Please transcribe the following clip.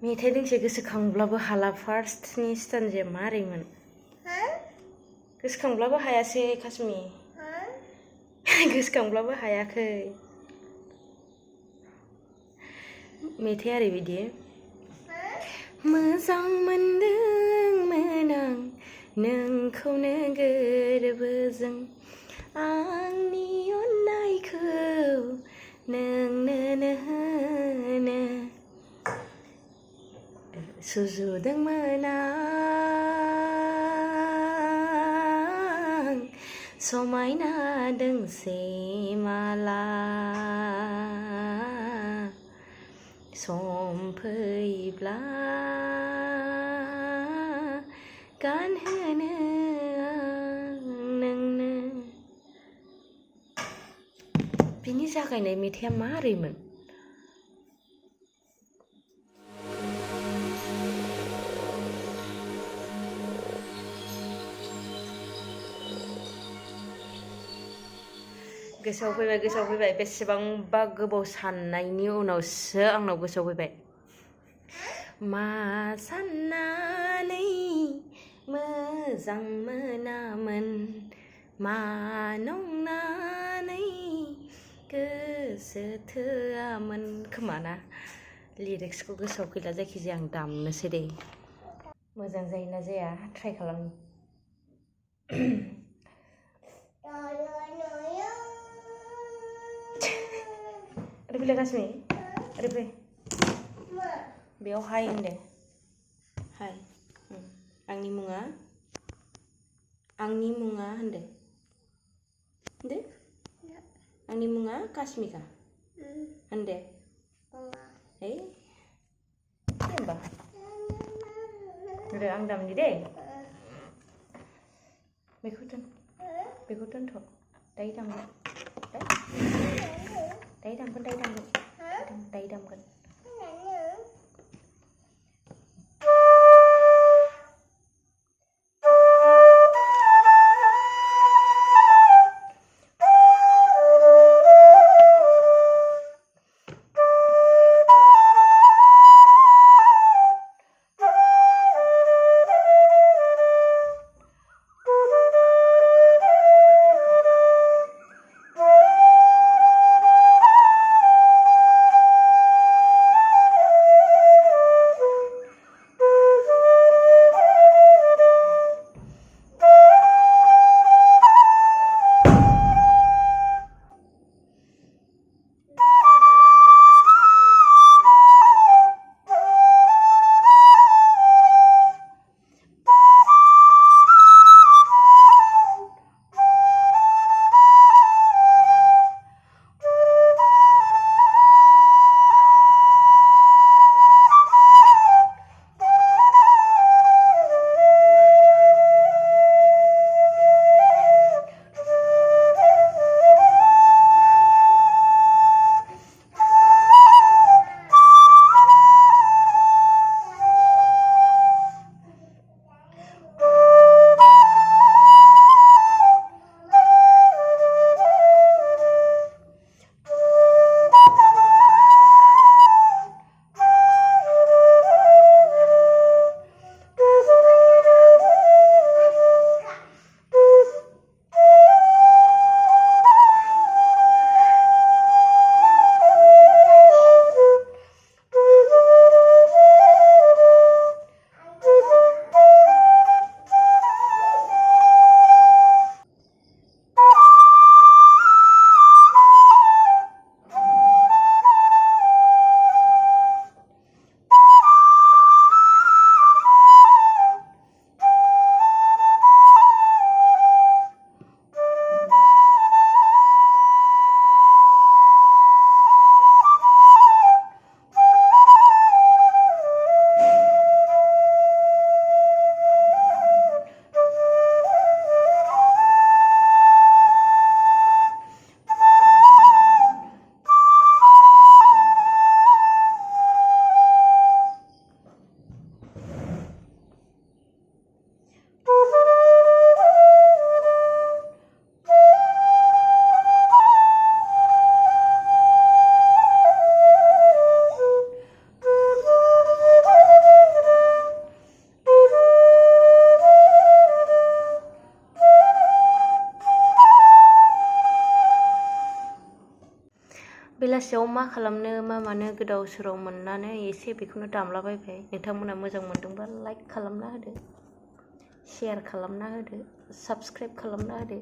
मेथाइ दोंसे गोसोखांब्लाबो हाला फार्स्टनि स्टान्जाया मारैमोन गोसोखांब्लाबो हायासै कासमि गोसोखांब्लाबो हायाखै मेथाइआ ओरैबायदि मोजां मोनदोंमोन आं नोंखौनो गोरबोजों आंनि अननायखौ नोंनो होनो सुजुदोंमोन आं समायना दोंसे माला सम फैब्ला गानहोनो आं नोंनो बिनि जागायनाय मेथाइआ मारैमोन गोसोआव फैबाय बेसेबांबा गोबाव साननायनि उनावसो आंनाव गोसोआव फैबाय मा साननानै मोजां मोनामोन मा नंनानै गोसो थोआमोन खोमाना लिरिक्सखौ गोसोआव गैला जायखिजाया आं दामनोसै दे मोजां जायोना जाया ट्राइ खालामनि ओरै फैलाय कासमि ओरै फै बेयाव हाय होनदे हाय आंनि मुङा होनदे आंनि मुङा कासमिका होनदे है होनबा र' आं दामनि दे बेखौ दोनथ' दायो दामगोन दायो दामगोन बेलासियाव मा खालामनो मा मानो गोदाव सोराव मोननानै एसे बेखौनो दामलाबायबाय। नोंथांमोना मोजां मोनदोंबा लाइक खालामना होदो, शेयार खालामना होदो, साबस्क्राइब खालामना होदो।